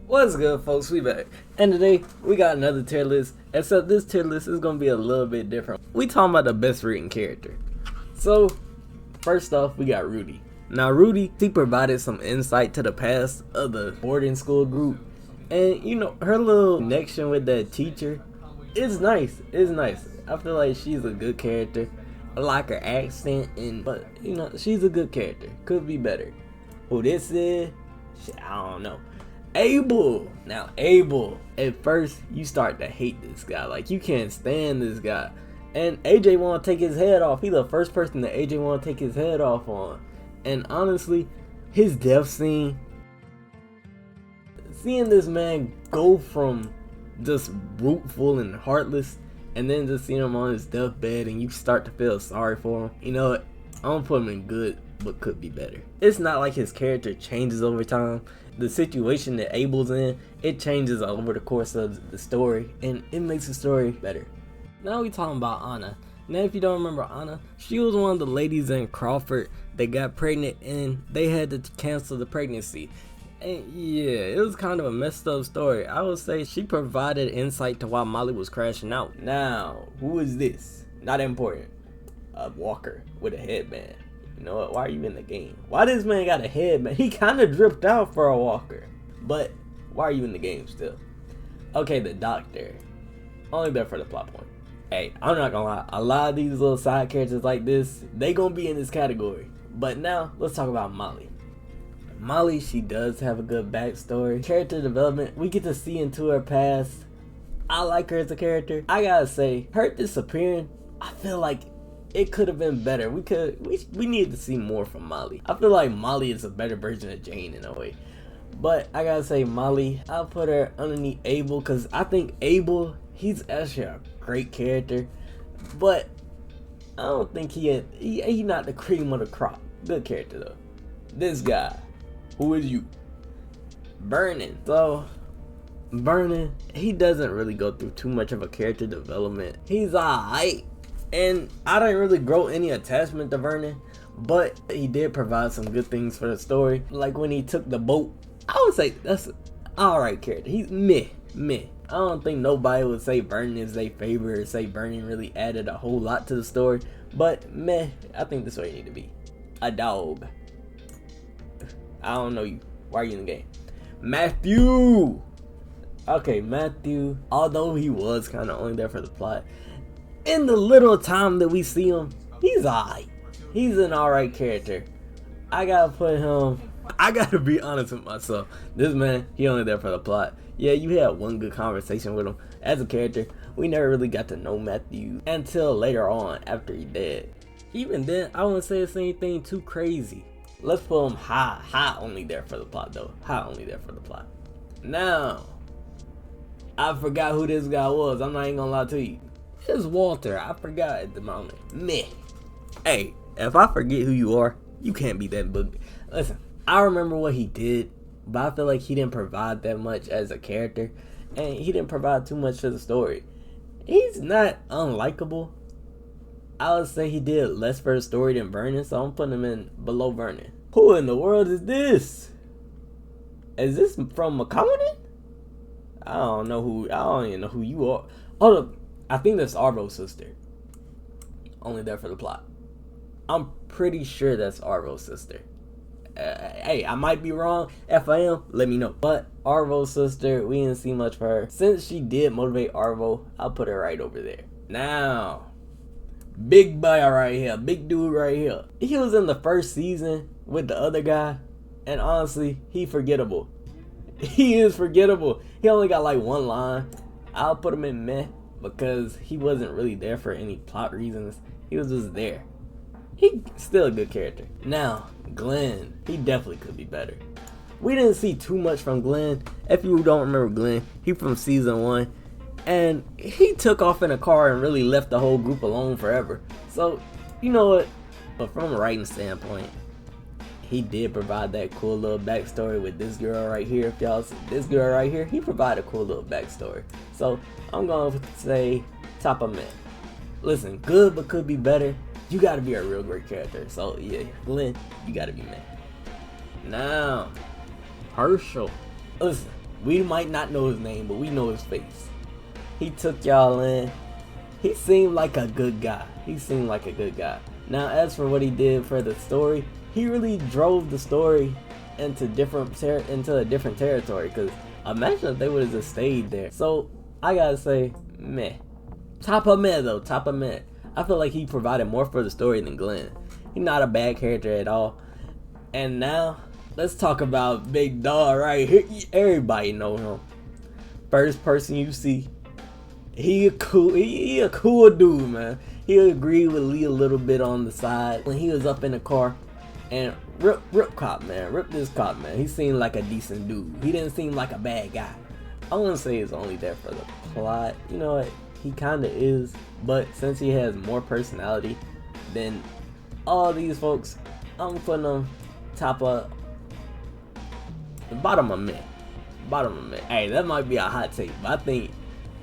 What's good, folks? We back, and today we got another tier list. Except this tier list is gonna be a little bit different. We talking about the best written character. So, first off, we got Rudy. Now, Rudy, he provided some insight to the past of the boarding school group, and her little connection with that teacher is nice. It's nice. I feel like she's a good character. I like her accent, but she's a good character. Could be better. Who this is? I don't know. Abel. Now Abel, at first you start to hate this guy. Like, you can't stand this guy. And AJ want to take his head off. He's the first person that AJ want to take his head off on. And honestly, his death scene, seeing this man go from just bruteful and heartless, and then just seeing him on his deathbed and you start to feel sorry for him. You know what? I'm gonna put him in good, but could be better. It's not like his character changes over time. The situation that Abel's in, it changes over the course of the story, and it makes the story better. Now we talking about Anna. Now, if you don't remember Anna, she was one of the ladies in Crawford that got pregnant and they had to cancel the pregnancy. And yeah, it was kind of a messed up story. I would say she provided insight to why Molly was crashing out. Now, who is this? Not important. A walker with a headband. You know what? Why are you in the game? Why this man got a headband? He kind of dripped out for a walker. But why are you in the game still? Okay, the doctor. Only there for the plot point. Hey, I'm not gonna lie. A lot of these little side characters like this, they gonna be in this category. But now, let's talk about Molly. Molly, she does have a good backstory. Character development, we get to see into her past. I like her as a character. I gotta say, her disappearing, I feel like it could have been better. We needed to see more from Molly. I feel like Molly is a better version of Jane in a way. But I gotta say, Molly, I'll put her underneath Abel, because I think Abel, he's actually a great character. But I don't think he not the cream of the crop. Good character though. This guy, who is you? Vernon. So, Vernon, he doesn't really go through too much of a character development. He's alright. And I didn't really grow any attachment to Vernon, but he did provide some good things for the story. Like when he took the boat, I would say that's an alright character. He's meh. I don't think nobody would say Vernon is their favorite or say Vernon really added a whole lot to the story. But meh, I think this is where you need to be. A dog. I don't know you. Why are you in the game? Matthew! Okay, Matthew, although he was kind of only there for the plot, in the little time that we see him, he's alright. He's an alright character. I gotta be honest with myself. This man, he only there for the plot. Yeah, you had one good conversation with him. As a character, we never really got to know Matthew until later on after he died. Even then, I wouldn't say it's anything too crazy. Let's put him high only there for the plot though. High only there for the plot. Now, I forgot who this guy was. I'm not even gonna lie to you. It's Walter. I forgot at the moment. Meh. Hey, if I forget who you are, you can't be that book. Listen, I remember what he did, but I feel like he didn't provide that much as a character, and he didn't provide too much to the story. He's not unlikable. I would say he did less for the story than Vernon, so I'm putting him in below Vernon. Who in the world is this? Is this from McConan? I don't even know who you are. Hold up. I think that's Arvo's sister. Only there for the plot. I'm pretty sure that's Arvo's sister. Hey, I might be wrong. If I am, let me know. But Arvo's sister, we didn't see much for her. Since she did motivate Arvo, I'll put her right over there. Now, big boy right here. Big dude right here. He was in the first season with the other guy. And honestly, he forgettable. He is forgettable. He only got like one line. I'll put him in meh, because he wasn't really there for any plot reasons. He was just there. He still a good character. Now, Glenn, he definitely could be better. We didn't see too much from Glenn. If you don't remember Glenn, he from season 1. And he took off in a car and really left the whole group alone forever. So, you know what? But from a writing standpoint, he did provide that cool little backstory with this girl right here. If y'all see this girl right here, he provided a cool little backstory. So I'm gonna say top of meh. Listen, good but could be better. You gotta be a real great character. So yeah, Glenn, you gotta be meh. Now, Herschel. Listen, We might not know his name, but we know his face. He took y'all in. He seemed like a good guy. Now, as for what he did for the story, he really drove the story into a different territory. Cause imagine if they would have just stayed there. So I gotta say, meh. Top of meh though. I feel like he provided more for the story than Glenn. He's not a bad character at all. And now let's talk about Big Dog right here. Everybody know him. First person you see. He a cool dude, man. He agreed with Lee a little bit on the side when he was up in the car, and rip this cop, man. He seemed like a decent dude. He didn't seem like a bad guy. I wouldn't say he's only there for the plot. You know what? He kind of is, but since he has more personality than all these folks, I'm putting him bottom of mid. Hey, that might be a hot take, but I think.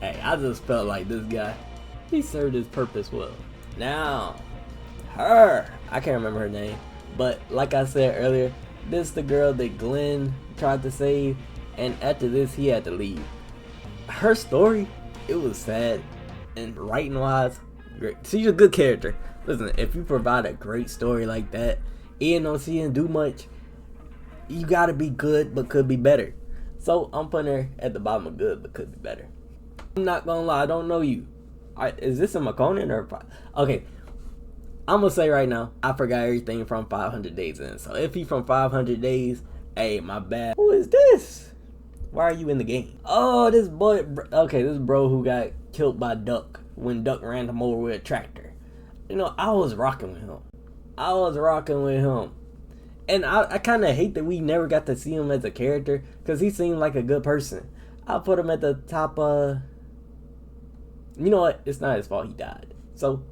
Hey, I just felt like this guy, he served his purpose well. Now, I can't remember her name, but like I said earlier, this is the girl that Glenn tried to save, and after this, he had to leave. Her story, it was sad, and writing wise, great. She's a good character. Listen, if you provide a great story like that, even though she didn't do much, you gotta be good, but could be better. So I'm putting her at the bottom of good, but could be better. I'm not gonna lie, I don't know you. Is this a Makonnen or okay? I'm gonna say right now, I forgot everything from 500 Days In. So if he from 500 Days, hey, my bad. Who is this? Why are you in the game? Oh, this boy. Okay, this bro who got killed by Duck when Duck ran him over with a tractor. You know, I was rocking with him. And I kind of hate that we never got to see him as a character because he seemed like a good person. I'll put him at the top. You know what? It's not his fault he died. So,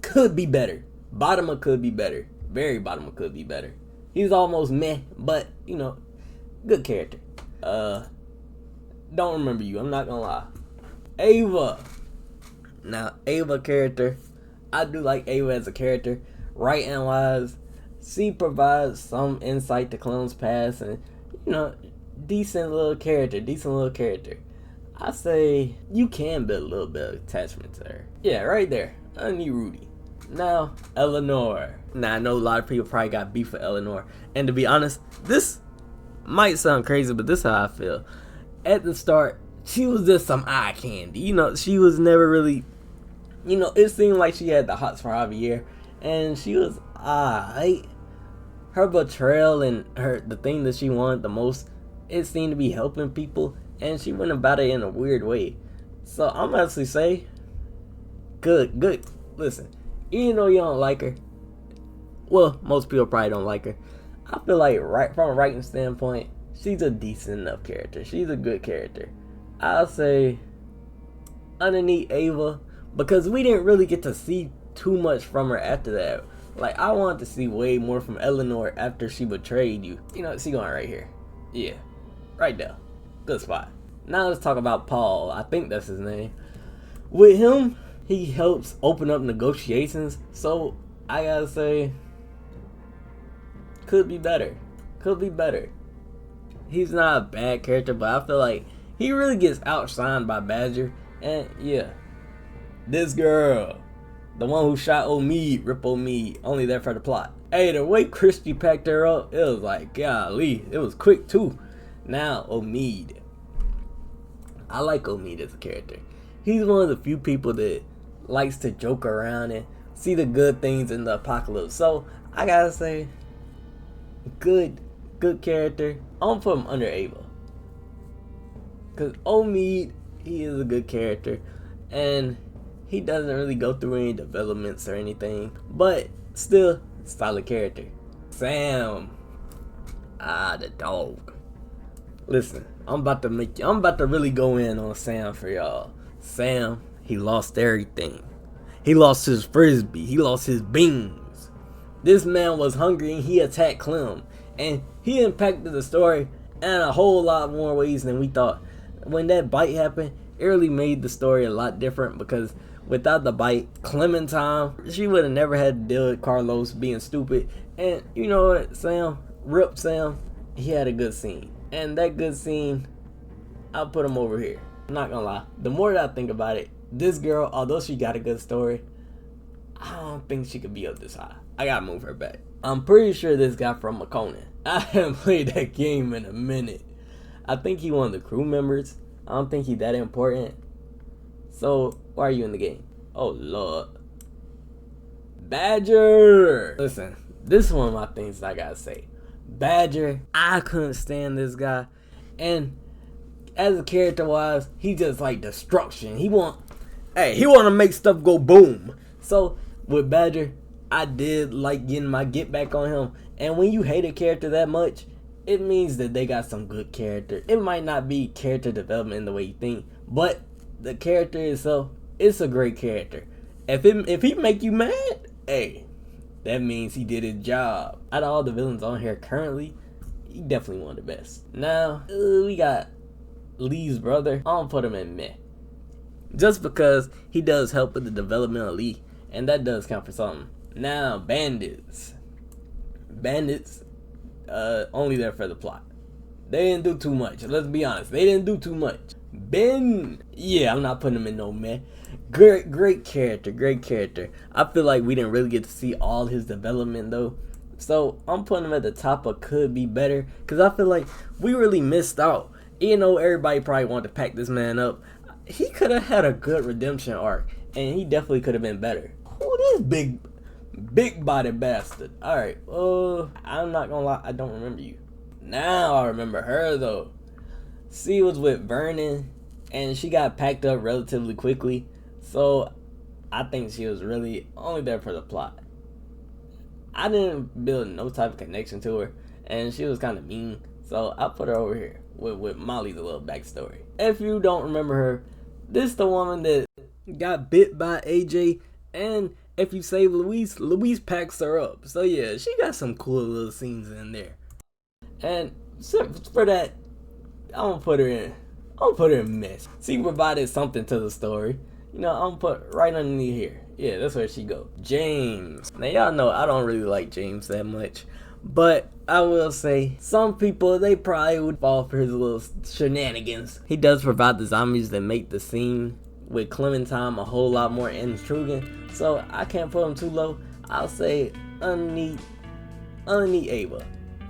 could be better. Bottom of could be better. Very bottom of could be better. He's almost meh, but, you know, good character. Don't remember you. I'm not gonna lie. Ava. Now, Ava character. I do like Ava as a character. Writing wise, she provides some insight to Clem's past and, you know, decent little character. I say you can build a little bit of attachment to her. Yeah, right there. I need Rudy. Now, Eleanor. Now, I know a lot of people probably got beef with Eleanor. And to be honest, this might sound crazy, but this is how I feel. At the start, she was just some eye candy. You know, she was never really, you know, it seemed like she had the hots for Javier. And she was aight. Her betrayal and the thing that she wanted the most, it seemed to be helping people, and she went about it in a weird way. So I'm actually say, good. Listen, even though you don't like her, well, most people probably don't like her. I feel like from a writing standpoint, she's a decent enough character. She's a good character. I'll say underneath Ava, because we didn't really get to see too much from her after that. Like, I wanted to see way more from Eleanor after she betrayed you. You know, she going right here. Yeah. Right there. Good spot. Now let's talk about Paul. I think that's his name. With him, he helps open up negotiations. So, I gotta say, could be better. He's not a bad character, but I feel like he really gets outshined by Badger. And, yeah. This girl. The one who shot Omid, Rip Omid, only there for the plot. Hey, the way Christy packed her up, it was like, golly, it was quick too. Now, Omid. I like Omid as a character. He's one of the few people that likes to joke around and see the good things in the apocalypse. So, I gotta say, good character. I'm gonna put him under Ava. Because Omid, he is a good character. And he doesn't really go through any developments or anything. But, still, solid character. Sam. The dog. Listen, I'm about to really go in on Sam for y'all. Sam, he lost everything. He lost his frisbee. He lost his beans. This man was hungry and he attacked Clem. And he impacted the story in a whole lot more ways than we thought. When that bite happened, it really made the story a lot different because without the bite, Clementine, she would have never had to deal with Carlos being stupid. And you know what, Sam, he had a good scene. And that good scene, I'll put him over here. I'm not gonna lie. The more that I think about it, this girl, although she got a good story, I don't think she could be up this high. I gotta move her back. I'm pretty sure this guy from Makonnen. I haven't played that game in a minute. I think he one of the crew members. I don't think he that important. So, why are you in the game? Oh, Lord. Badger! Listen, this is one of my things I gotta say. Badger, I couldn't stand this guy. And as a character wise, he just like destruction. He want to make stuff go boom. So, with Badger, I did like getting my get back on him. And when you hate a character that much, it means that they got some good character. It might not be character development in the way you think, but the character itself, it's a great character. If he make you mad, hey, that means he did his job. Out of all the villains on here currently, he definitely one of the best. Now, we got Lee's brother. I don't put him in meh. Just because he does help with the development of Lee, and that does count for something. Now, bandits. Bandits, only there for the plot. They didn't do too much. Let's be honest. They didn't do too much. Ben, yeah, I'm not putting him in no meh. Great character. I feel like we didn't really get to see all his development though. So I'm putting him at the top of could be better. Because I feel like we really missed out. You know, everybody probably wanted to pack this man up. He could have had a good redemption arc. And he definitely could have been better. Who this big body bastard? Alright, I'm not gonna lie, I don't remember you. Now I remember her though. She was with Vernon. And she got packed up relatively quickly. So I think she was really only there for the plot. I didn't build no type of connection to her. And she was kind of mean. So I put her over here with Molly's a little backstory. If you don't remember her, this the woman that got bit by AJ. And if you save Louise packs her up. So yeah, she got some cool little scenes in there. And for that, I'm gonna put her in mess. She provided something to the story. You know, I'm put right underneath here. Yeah, that's where she go. James. Now y'all know I don't really like James that much. But I will say, some people, they probably would fall for his little shenanigans. He does provide the zombies that make the scene with Clementine a whole lot more intriguing. So I can't put him too low. I'll say underneath Ava.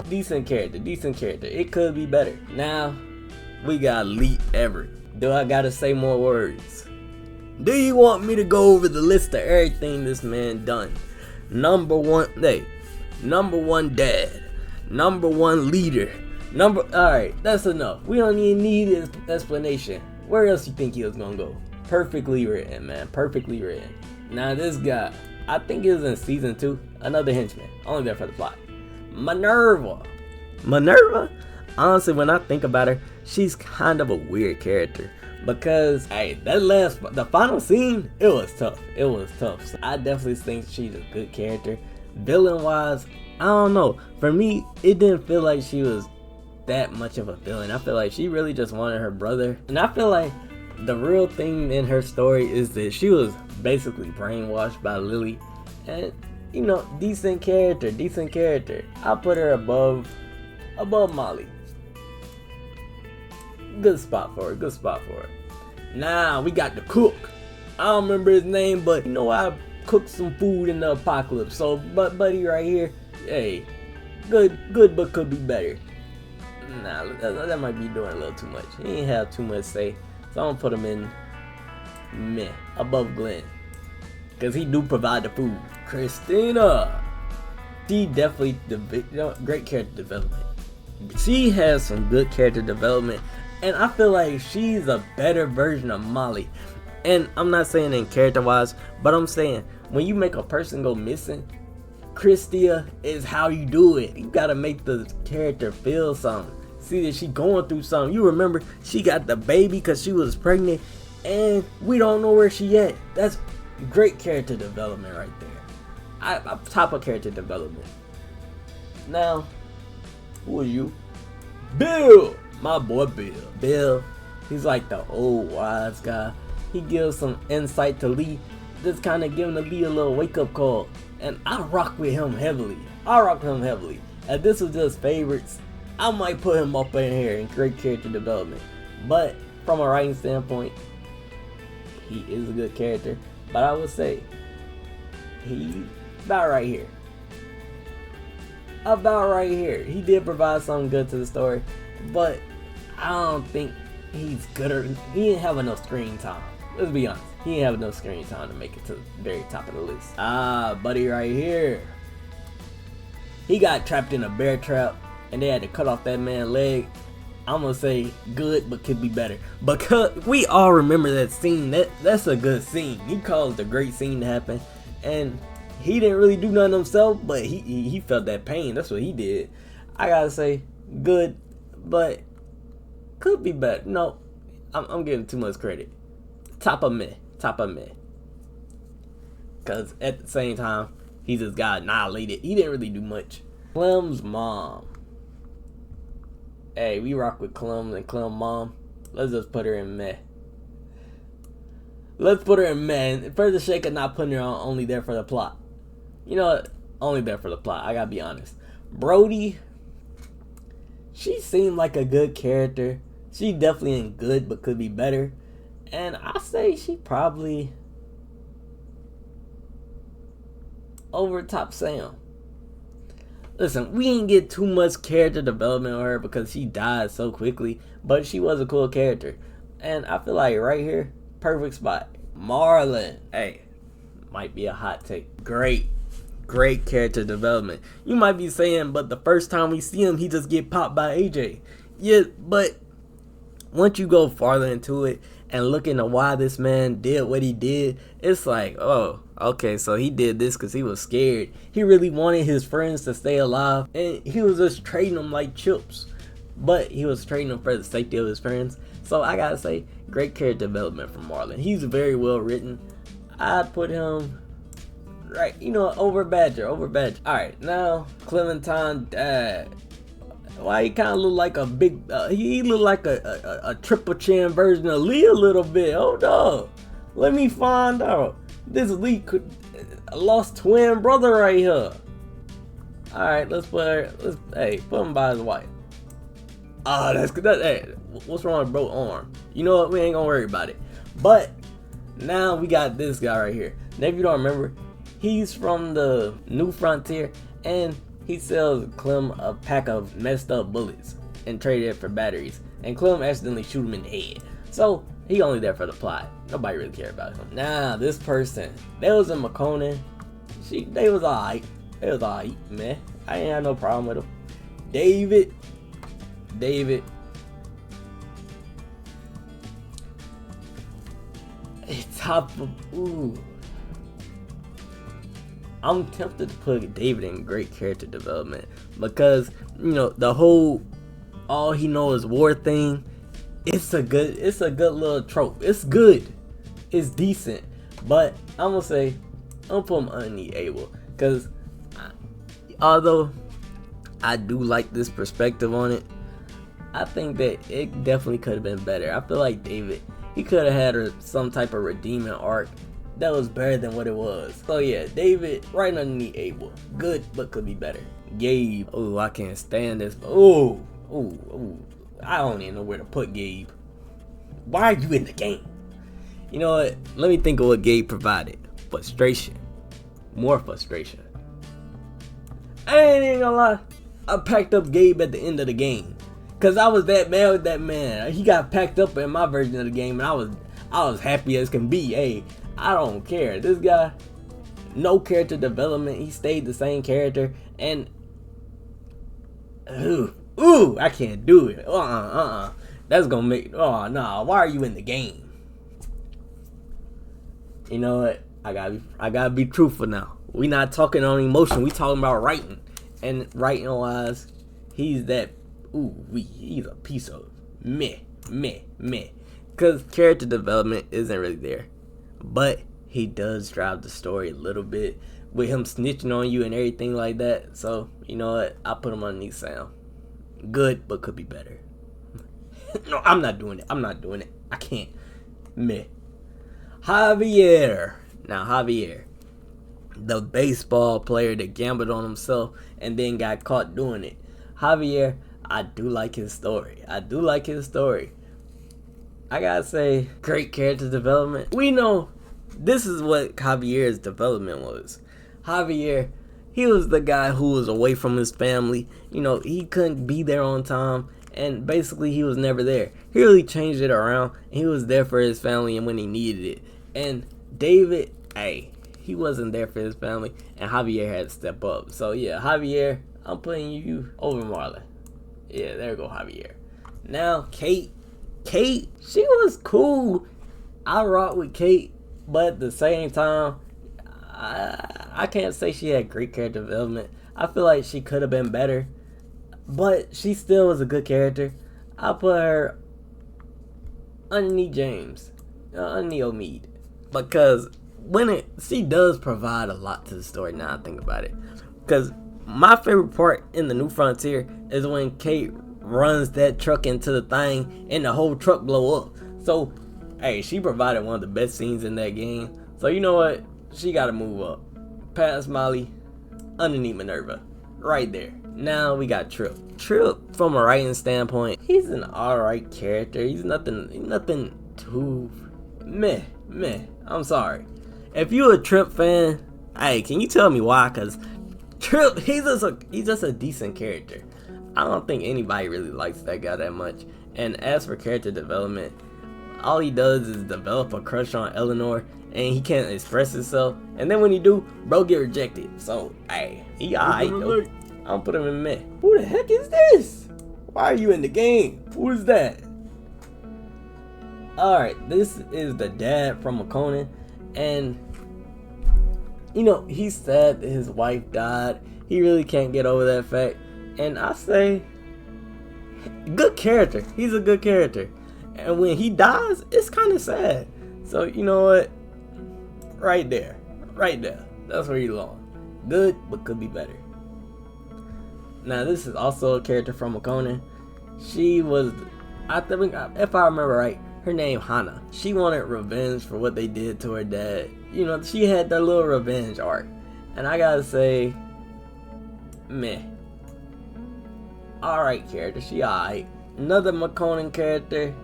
Decent character. It could be better. Now, we got Lee Everett. Do I gotta say more words? Do you want me to go over the list of everything this man done? Number one dad. Number one leader. Alright, that's enough. We don't even need his explanation. Where else you think he was gonna go? Perfectly written, man. Perfectly written. Now this guy, I think he was in season 2. Another henchman. Only there for the plot. Minerva. Honestly, when I think about her, she's kind of a weird character. Because, hey, the final scene, it was tough. So I definitely think she's a good character. Villain wise, I don't know. For me, it didn't feel like she was that much of a villain. I feel like she really just wanted her brother. And I feel like the real thing in her story is that she was basically brainwashed by Lily. And, you know, decent character. I'll put her above Molly. Good spot for her. Now we got the cook. I don't remember his name, but you know I cooked some food in the apocalypse. So, buddy right here, hey, good, but could be better. Nah, that might be doing a little too much. He ain't have too much say, so I'm gonna put him in meh, above Glenn, cause he do provide the food. Christina, she definitely great character development. She has some good character development. And I feel like she's a better version of Molly. And I'm not saying in character wise, but I'm saying when you make a person go missing, Christia is how you do it. You gotta make the character feel something. See that she going through something. You remember she got the baby because she was pregnant and we don't know where she at. That's great character development right there. I'm top of character development. Now, who are you? Bill! My boy Bill, he's like the old wise guy. He gives some insight to Lee, just kind of giving Lee a little wake up call. And I rock with him heavily. And this was just favorites. I might put him up in here in great character development. But from a writing standpoint, he is a good character. But I would say he's about right here. About right here. He did provide something good to the story, but I don't think he's good, or he didn't have enough screen time. Let's be honest. He didn't have enough screen time to make it to the very top of the list. Buddy right here. He got trapped in a bear trap and they had to cut off that man's leg. I'm gonna say good, but could be better. Because we all remember that scene. That's a good scene. He caused a great scene to happen. And he didn't really do nothing himself, but he felt that pain. That's what he did. I gotta say good, but could be better. No, I'm giving too much credit. Top of meh. Because at the same time, he just got annihilated. He didn't really do much. Clem's mom. Hey, we rock with Clem and Clem mom. Let's just put her in meh. Let's put her in meh. For the sake of not putting her on only there for the plot. You know what? Only there for the plot. I gotta be honest. Brody, she seemed like a good character. She definitely ain't good, but could be better. And I say she probably over top Sam. Listen, we didn't get too much character development on her because she died so quickly, but she was a cool character. And I feel like right here, perfect spot. Marlon. Hey, might be a hot take. Great character development. You might be saying, but the first time we see him, he just get popped by AJ. Yeah, but once you go farther into it and look into why this man did what he did, it's like, oh, okay, so he did this because he was scared. He really wanted his friends to stay alive, and he was just trading them like chips. But he was trading them for the safety of his friends. So I gotta say, great character development from Marlon. He's very well written. I'd put him right, over Badger. Alright, now Clementine died. Why he kind of look like a big, he look like a triple chin version of Lee a little bit. Hold up. Let me find out. This Lee could lost twin brother right here. Alright, put him by his wife. That's good. Hey, what's wrong with bro's arm? You know what? We ain't gonna worry about it. But now we got this guy right here. Now, if you don't remember, he's from the New Frontier, and he sells Clem a pack of messed up bullets and traded it for batteries. And Clem accidentally shoot him in the head. So he only there for the plot. Nobody really care about him. Now this person, they was in McConan. They was alright. Man. I ain't had no problem with them. David. Top of, ooh. I'm tempted to put David in great character development because, the whole all he knows is war thing, it's a good little trope. It's good. It's decent. But I'm gonna put him underneath Abel. Because although I do like this perspective on it, I think that it definitely could have been better. I feel like David, he could have had some type of redeeming arc that was better than what it was. So yeah, David right underneath Abel. Good, but could be better. Gabe. Oh, I can't stand this. Oh. I don't even know where to put Gabe. Why are you in the game? You know what? Let me think of what Gabe provided. Frustration. More frustration. I ain't gonna lie. I packed up Gabe at the end of the game. Cause I was that mad with that man. He got packed up in my version of the game, and I was happy as can be. Hey, I don't care. This guy, no character development. He stayed the same character, and I can't do it. That's gonna make. Oh nah. Why are you in the game? You know what? I gotta be truthful now. We not talking on emotion. We talking about writing, and writing wise, he's that. He's a piece of meh. Cause character development isn't really there. But he does drive the story a little bit with him snitching on you and everything like that. So, you know what? I put him underneath Sam. Good, but could be better. No, I'm not doing it. I can't. Meh. Javier. Now, Javier, the baseball player that gambled on himself and then got caught doing it. Javier, I do like his story. I do like his story. I gotta say, great character development. We know this is what Javier's development was. Javier, he was the guy who was away from his family. You know, he couldn't be there on time, and basically he was never there. He really changed it around, and he was there for his family and when he needed it. And David, hey, he wasn't there for his family, and Javier had to step up. So yeah, Javier, I'm putting you over Marlon. Yeah, there go Javier. Now, Kate, she was cool. I rock with Kate, but at the same time, I can't say she had great character development. I feel like she could have been better, but she still was a good character. I put her underneath James, underneath Omid, because she does provide a lot to the story. Now I think about it, because my favorite part in the New Frontier is when Kate runs that truck into the thing and the whole truck blow up. So, hey, she provided one of the best scenes in that game. So you know what? She got to move up. Past Molly, underneath Minerva. Right there. Now we got Trip. Trip, from a writing standpoint, he's an alright character. He's nothing too meh. I'm sorry. If you're a Trip fan, hey, can you tell me why? Because Trip, he's just a decent character. I don't think anybody really likes that guy that much. And as for character development, all he does is develop a crush on Eleanor, and he can't express himself. And then when he do, bro get rejected. So, hey, he alright though. I'm put him in meh. Who the heck is this? Why are you in the game? Who is that? Alright, this is the dad from McConan, and you know, he's sad that his wife died. He really can't get over that fact. And I say, good character. He's a good character. And when he dies, it's kind of sad. So, you know what? Right there. That's where he belongs. Good, but could be better. Now, this is also a character from McConan. She was, I think, if I remember right, her name Hannah. She wanted revenge for what they did to her dad. You know, she had that little revenge arc. And I gotta say, meh. Alright character, she alright. Another McConan character,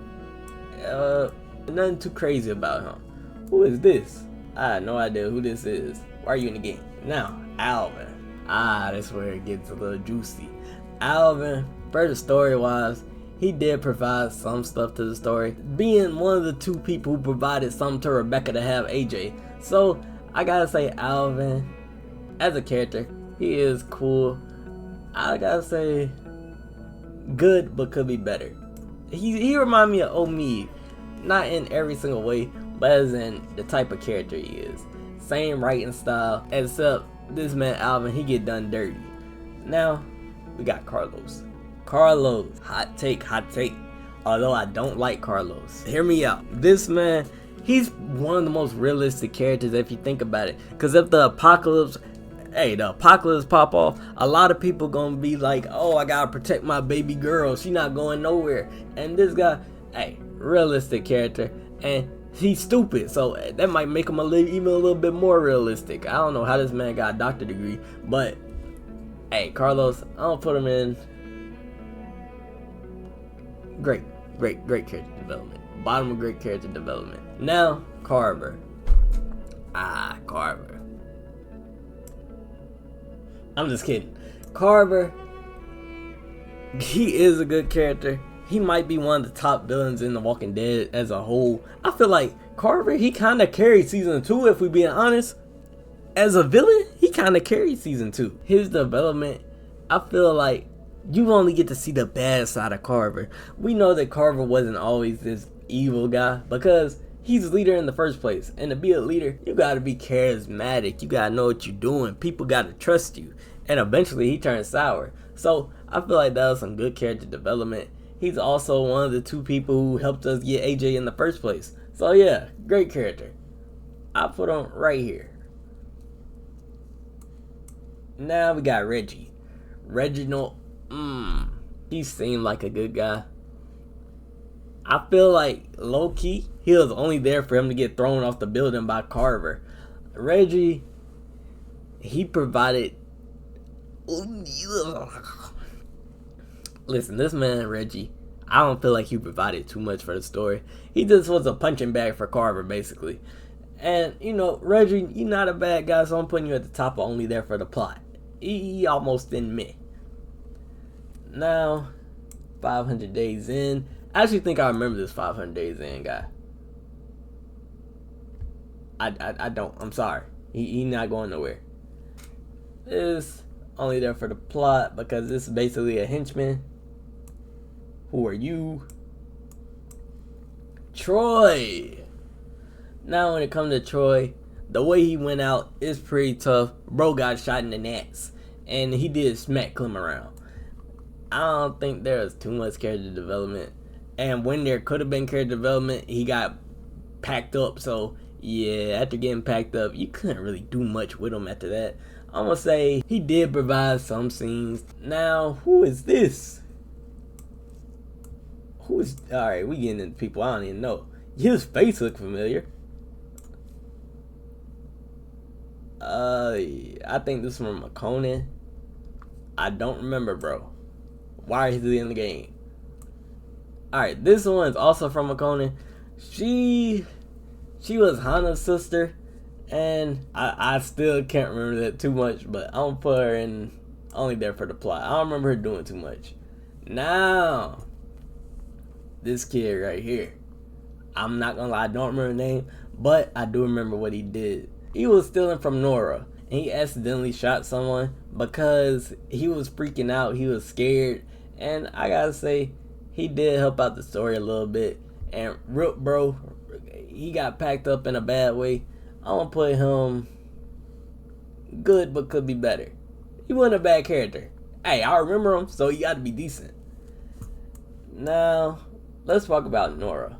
nothing too crazy about him. Who is this? I have no idea who this is. Why are you in the game? Now, Alvin. That's where it gets a little juicy. Alvin, first story-wise, he did provide some stuff to the story, being one of the two people who provided something to Rebecca to have AJ. So, I gotta say Alvin, as a character, he is cool. I gotta say, good, but could be better. He remind me of Omid, not in every single way, but as in the type of character he is. Same writing style, except this man Alvin, he get done dirty. Now, we got Carlos. Hot take. Although I don't like Carlos. Hear me out. This man, he's one of the most realistic characters if you think about it. Because if the apocalypse pop off, a lot of people gonna be like, oh, I gotta protect my baby girl. She not going nowhere. And this guy, realistic character. And he's stupid. So that might make him even a little bit more realistic. I don't know how this man got a doctorate degree. But, Carlos, I'm gonna put him in great character development. Bottom of great character development. Now, Carver. Carver. I'm just kidding. Carver, he is a good character. He might be one of the top villains in The Walking Dead as a whole. I feel like Carver, he kind of carried season 2, if we being honest. As a villain, he kind of carried season 2. His development, I feel like you only get to see the bad side of Carver. We know that Carver wasn't always this evil guy because he's a leader in the first place. And to be a leader, you gotta be charismatic. You gotta know what you're doing. People gotta trust you. And eventually he turned sour. So I feel like that was some good character development. He's also one of the two people who helped us get AJ in the first place. So yeah, great character. I put him right here. Now we got Reggie. Reginald, he seemed like a good guy. I feel like low-key, he was only there for him to get thrown off the building by Carver. Reggie, he provided Listen, this man Reggie, I don't feel like he provided too much for the story. He just was a punching bag for Carver, basically. And you know, Reggie, you're not a bad guy, so I'm putting you at the top, only there for the plot. He almost in me. Now, 500 Days In. I actually think I remember this 500 Days In guy. I don't. I'm sorry. He not going nowhere. This only there for the plot because this is basically a henchman. Who are you? Troy. Now when it comes to Troy, the way he went out is pretty tough. Bro got shot in the nuts, and he did smack Clem around. I don't think there was too much character development. And when there could have been character development, he got packed up. So yeah, after getting packed up, you couldn't really do much with him after that. I'm gonna say he did provide some scenes. Now, who is this? Alright, we getting into people I don't even know. His face look familiar. I think this is from Makonnen. I don't remember, bro. Why is he in the game? Alright, this one is also from Makonnen. She was Hana's sister, and I still can't remember that too much, but I'm gonna put her in only there for the plot. I don't remember her doing too much. Now, this kid right here. I'm not gonna lie, I don't remember the name, but I do remember what he did. He was stealing from Nora, and he accidentally shot someone because he was freaking out, he was scared, and I gotta say, he did help out the story a little bit. And Rook, bro, he got packed up in a bad way. I'm gonna put him good, but could be better. He wasn't a bad character. Hey, I remember him, so he got to be decent. Now, let's talk about Nora.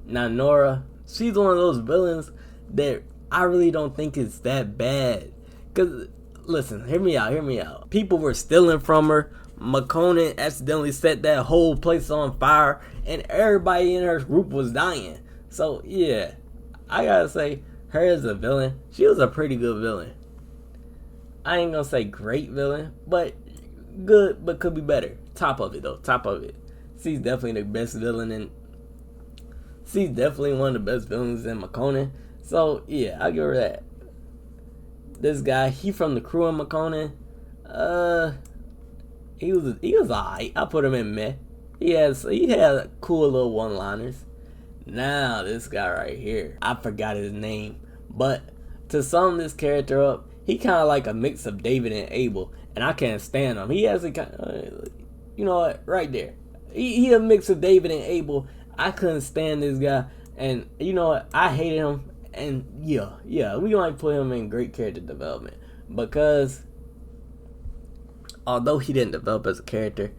Now, Nora, she's one of those villains that I really don't think is that bad. Because, listen, hear me out. People were stealing from her. Makonnen accidentally set that whole place on fire, and everybody in her group was dying. So, yeah, I gotta say, her as a villain, she was a pretty good villain. I ain't gonna say great villain, but good, but could be better. Top of it, though. Top of it. She's definitely the best villain, and she's definitely one of the best villains in Makonnen. So, yeah, I'll give her that. This guy, he from the crew in Makonnen. He was alright. I put him in meh. He had cool little one-liners. Now, this guy right here. I forgot his name. But to sum this character up, he kind of like a mix of David and Abel. And I can't stand him. He has a kind of, you know what, right there. He a mix of David and Abel. I couldn't stand this guy. And you know what, I hated him. And yeah, we might put him in great character development. Because although he didn't develop as a character,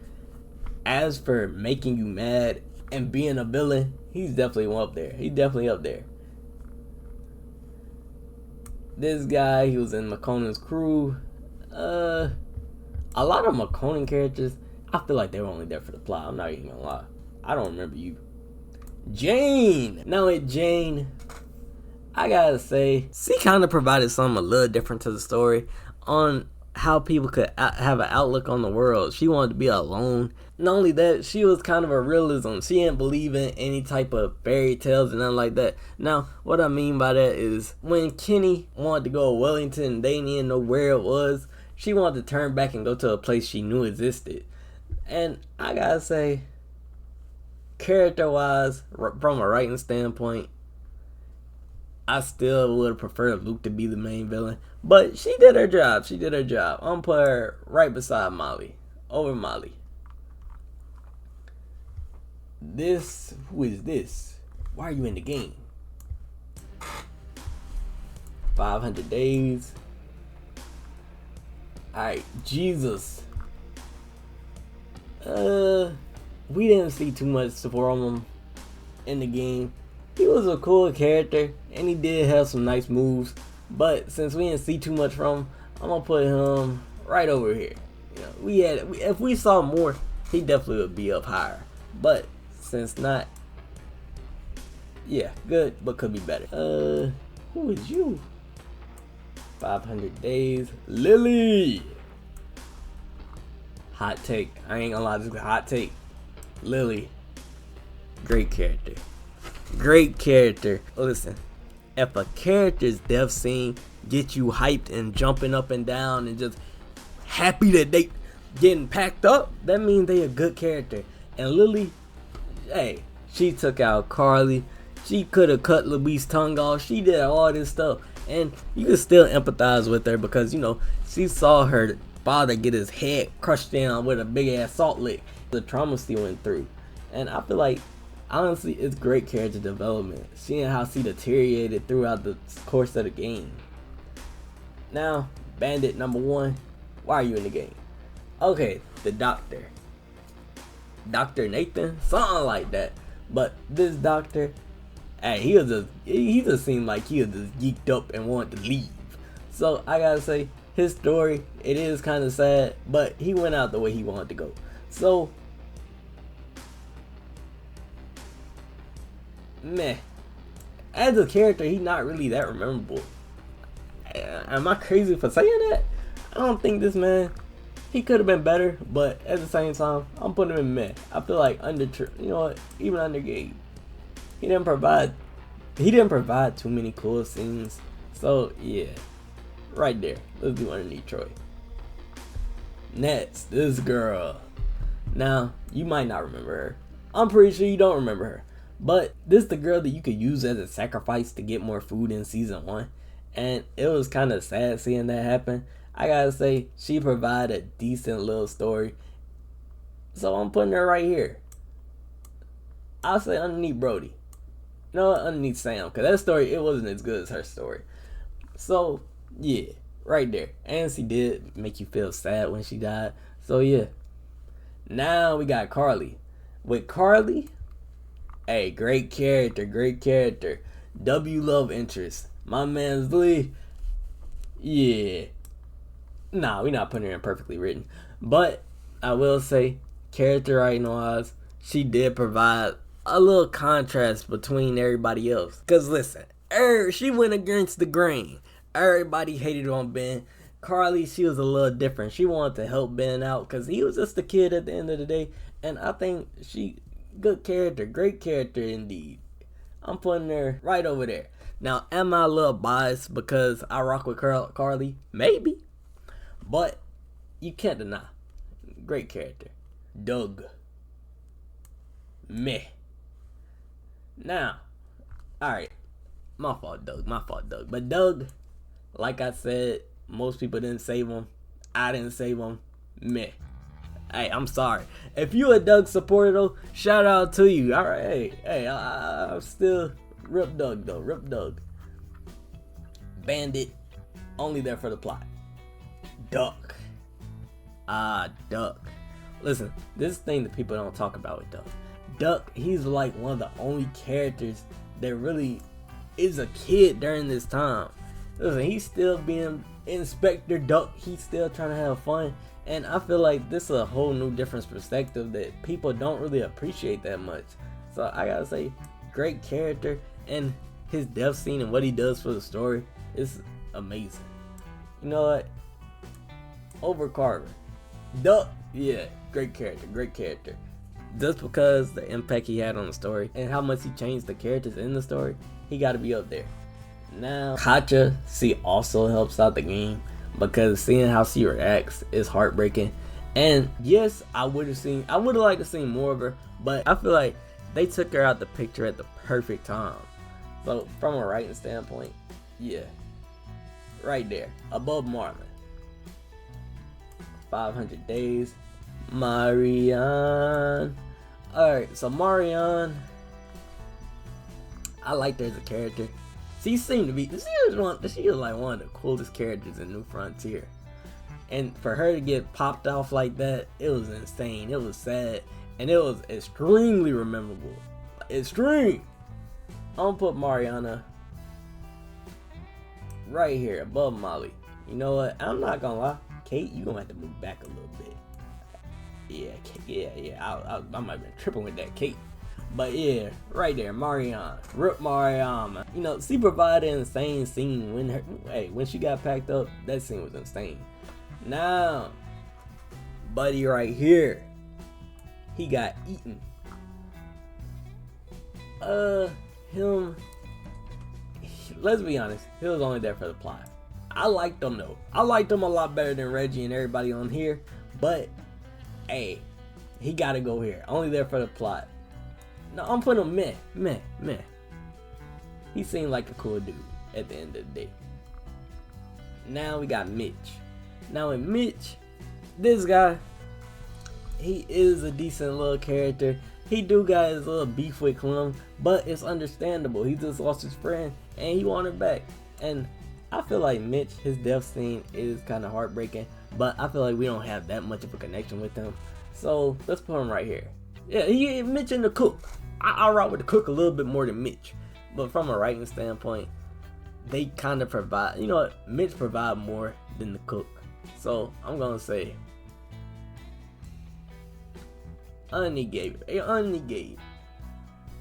as for making you mad and being a villain, he's definitely one up there. He's definitely up there. This guy, he was in Makonnen's crew. A lot of Makonnen characters, I feel like they were only there for the plot. I'm not even gonna lie. I don't remember you. Jane! Now with Jane, I gotta say, she kind of provided something a little different to the story on how people could have an outlook on the world. She wanted to be alone. Not only that, she was kind of a realism. She didn't believe in any type of fairy tales and nothing like that. Now, what I mean by that is when Kenny wanted to go to Wellington and they didn't know where it was, she wanted to turn back and go to a place she knew existed. And I gotta say, character-wise, from a writing standpoint, I still would have preferred Luke to be the main villain. But she did her job. I'm gonna put her right beside Molly. Over Molly. Who is this? Why are you in the game? 500 Days. Alright, Jesus. We didn't see too much from him in the game. He was a cool character, and he did have some nice moves. But since we didn't see too much from him, I'm gonna put him right over here. You know, if we saw more, he definitely would be up higher. But since not, yeah, good, but could be better. Who is you? 500 Days, Lily. Hot take. I ain't gonna lie, this is a hot take. Lily, great character. Great character. Listen, if a character's death scene get you hyped and jumping up and down and just happy that they getting packed up, that means they a good character. And Lily, hey, she took out Carly. She could have cut Luis's tongue off. She did all this stuff. And you can still empathize with her because, you know, she saw her father get his head crushed down with a big ass salt lick. The trauma she went through. And I feel like, honestly, it's great character development. Seeing how she deteriorated throughout the course of the game. Now, Bandit number 1, why are you in the game? Okay, the doctor. Dr. Nathan? Something like that. But this doctor, hey, he just seemed like he was just geeked up and wanted to leave. So I gotta say, his story, it is kind of sad, but he went out the way he wanted to go. So, meh. As a character, he's not really that memorable. Am I crazy for saying that? I don't think this man, he could have been better, but at the same time, I'm putting him in meh. I feel like even under Gabe, he didn't provide too many cool scenes. So yeah, right there. Let's do underneath Troy. Next, this girl. Now, you might not remember her. I'm pretty sure you don't remember her. But this is the girl that you could use as a sacrifice to get more food in season 1. And it was kind of sad seeing that happen. I gotta say, she provided a decent little story. So I'm putting her right here. I'll say underneath Brody. You know what? Underneath Sam. Because that story, it wasn't as good as her story. So, yeah. Right there. And she did make you feel sad when she died. So, yeah. Now we got Carly. With Carly, hey, great character. Great character. W love interest. My man's Lee. Yeah. Nah, we not putting her in perfectly written. But I will say, character writing wise, she did provide a little contrast between everybody else. Cause listen, she went against the grain. Everybody hated on Ben. Carly, she was a little different. She wanted to help Ben out because he was just a kid at the end of the day. And I think she, good character, great character indeed. I'm putting her right over there. Now, am I a little biased because I rock with Carly? Maybe. But you can't deny. Great character. Doug. Meh. Now, alright. My fault, Doug. But Doug, like I said, most people didn't save him. I didn't save him. Meh. Hey, I'm sorry. If you a Doug supporter though, shout out to you. Alright, hey, I'm still Rip Doug though. Rip Doug. Bandit, only there for the plot. Duck. Duck. Listen, this thing that people don't talk about with Duck. Duck, he's like one of the only characters that really is a kid during this time. Listen, he's still being Inspector Duck. He's still trying to have fun. And I feel like this is a whole new different perspective that people don't really appreciate that much. So I gotta say, great character. And his death scene and what he does for the story is amazing. You know what? Over Carver. Duck, yeah, great character. Just because the impact he had on the story and how much he changed the characters in the story, he got to be up there. Now, Katja, she also helps out the game because seeing how she reacts is heartbreaking. And yes, I would have liked to see more of her, but I feel like they took her out the picture at the perfect time. So from a writing standpoint, yeah, right there, above Marlon. 500 Days, Marianne. Alright, so Marianne, I liked her as a character. She seemed to be, she was like one of the coolest characters in New Frontier. And for her to get popped off like that, it was insane. It was sad. And it was extremely memorable. Extreme. I'm gonna put Mariana right here above Molly. You know what? I'm not gonna lie. Kate, you gonna have to move back a little bit. Yeah. I might have been tripping with that Kate. But yeah, right there, Marianne. Rip Marianne. You know, she provided an insane scene when she got packed up. That scene was insane. Now, buddy right here, he got eaten. Him, let's be honest, he was only there for the plot. I liked him though. I liked him a lot better than Reggie and everybody on here, but hey, he gotta go here. Only there for the plot. No, I'm putting him meh. He seemed like a cool dude at the end of the day. Now we got Mitch. Now in Mitch, this guy, he is a decent little character. He do got his little beef with Clem, but it's understandable. He just lost his friend and he wanted back. And I feel like Mitch, his death scene is kind of heartbreaking, but I feel like we don't have that much of a connection with him. So let's put him right here. Yeah, Mitch and the Cook. I rock with the Cook a little bit more than Mitch. But from a writing standpoint, they kind of provide, you know what, Mitch provide more than the Cook. So I'm going to say unnegate.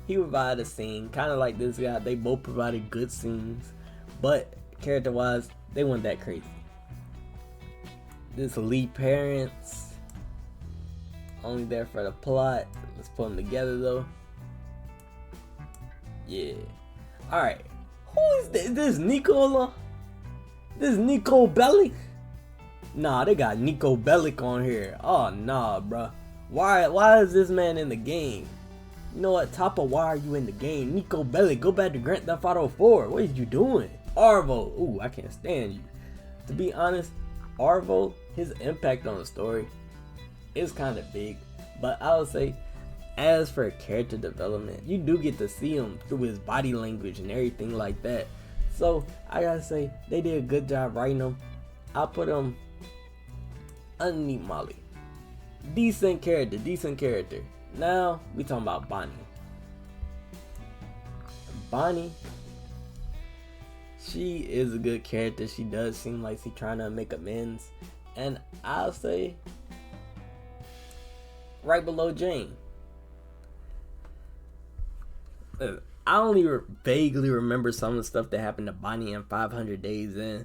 He provided a scene, kind of like this guy. They both provided good scenes, but character-wise, they weren't that crazy. This Lee parents, only there for the plot. Let's put them together though. Yeah. Alright. Who is this? This Nicola? This Nico Bellic? Nah, they got Nico Bellic on here. Oh nah, bruh. Why is this man in the game? You know what? Toppa, why are you in the game? Nico Bellic, go back to Grand Theft Auto 4. What are you doing? Arvo. Ooh, I can't stand you. To be honest, Arvo, his impact on the story is kind of big. But I would say, as for character development, you do get to see him through his body language and everything like that. So I gotta say, they did a good job writing him. I'll put him underneath Molly. Decent character. Now we talking about Bonnie. Bonnie, she is a good character. She does seem like she's trying to make amends, and I'll say right below Jane. I only vaguely remember some of the stuff that happened to Bonnie in 500 Days In,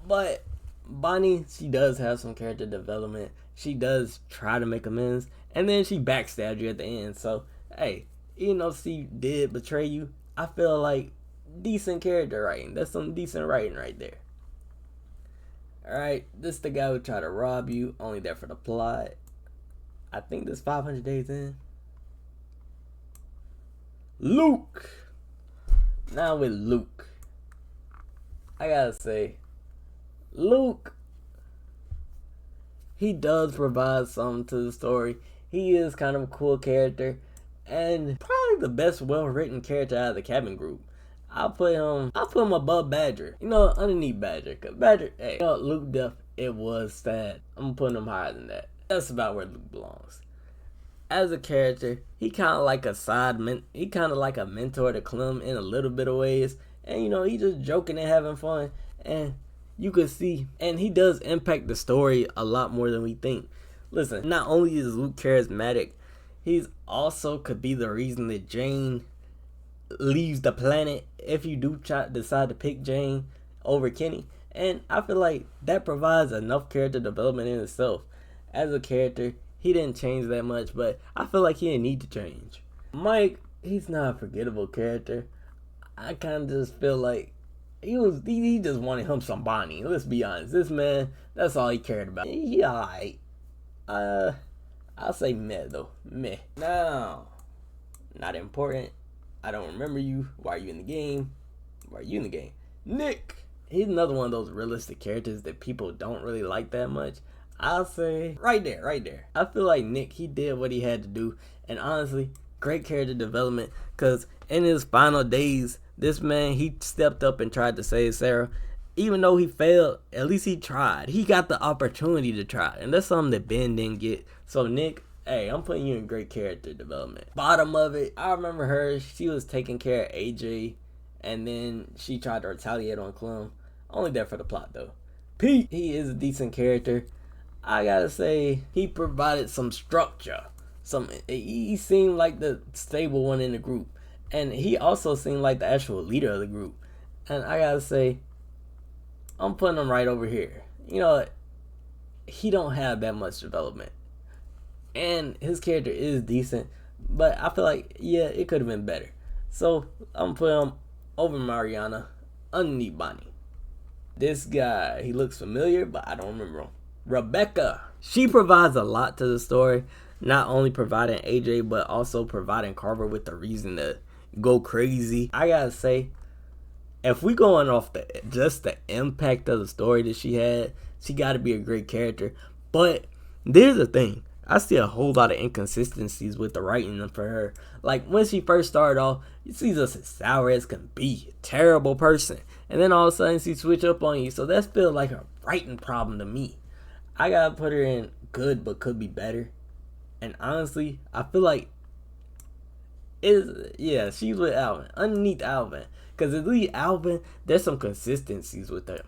but Bonnie, she does have some character development. She does try to make amends, and then she backstabbed you at the end. So, hey, even though she did betray you, I feel like decent character writing. That's some decent writing right there. Alright, this is the guy who tried to rob you, only there for the plot. I think this 500 Days In. Luke. Now with Luke, I gotta say, Luke, he does provide something to the story. He is kind of a cool character and probably the best well-written character out of the Cabin group. I'll put him above Badger. You know, underneath Badger. Cause Badger, hey, you know, Luke death, it was sad. I'm putting him higher than that. That's about where Luke belongs. As a character, he kind of like a mentor to Clem in a little bit of ways, and you know, he just joking and having fun, and you could see, and he does impact the story a lot more than we think. Listen, not only is Luke charismatic, he's also could be the reason that Jane leaves the planet if you do decide to pick Jane over Kenny, and I feel like that provides enough character development in itself. As a character, he didn't change that much, but I feel like he didn't need to change. Mike, he's not a forgettable character. I kind of just feel like he just wanted him some Bonnie. Let's be honest. This man, that's all he cared about. He alright. I'll say meh though. Meh. Now, not important. I don't remember you. Why are you in the game? Why are you in the game? Nick. He's another one of those realistic characters that people don't really like that much. I'll say right there. I feel like Nick, he did what he had to do. And honestly, great character development. Because in his final days, this man, he stepped up and tried to save Sarah. Even though he failed, at least he tried. He got the opportunity to try. And that's something that Ben didn't get. So Nick, hey, I'm putting you in great character development. Bottom of it, I remember her. She was taking care of AJ. And then she tried to retaliate on Clem. Only there for the plot though. Pete, he is a decent character. I gotta say, he provided some structure. He seemed like the stable one in the group. And he also seemed like the actual leader of the group. And I gotta say, I'm putting him right over here. You know, he don't have that much development. and his character is decent, but I feel like, yeah, it could have been better. So I'm gonna put him over Mariana, underneath Bonnie. This guy, he looks familiar, but I don't remember him. Rebecca. She provides a lot to the story, not only providing AJ, but also providing Carver with the reason to go crazy. I gotta say, if we going off just the impact of the story that she had, she gotta be a great character. But there's the thing. I see a whole lot of inconsistencies with the writing for her. Like, when she first started off, she's just as sour as can be. A terrible person. And then all of a sudden, she switch up on you. So that feels like a writing problem to me. I gotta put her in good, but could be better. And honestly, I feel like she's with Alvin. Underneath Alvin. Because at least Alvin, there's some consistencies with her.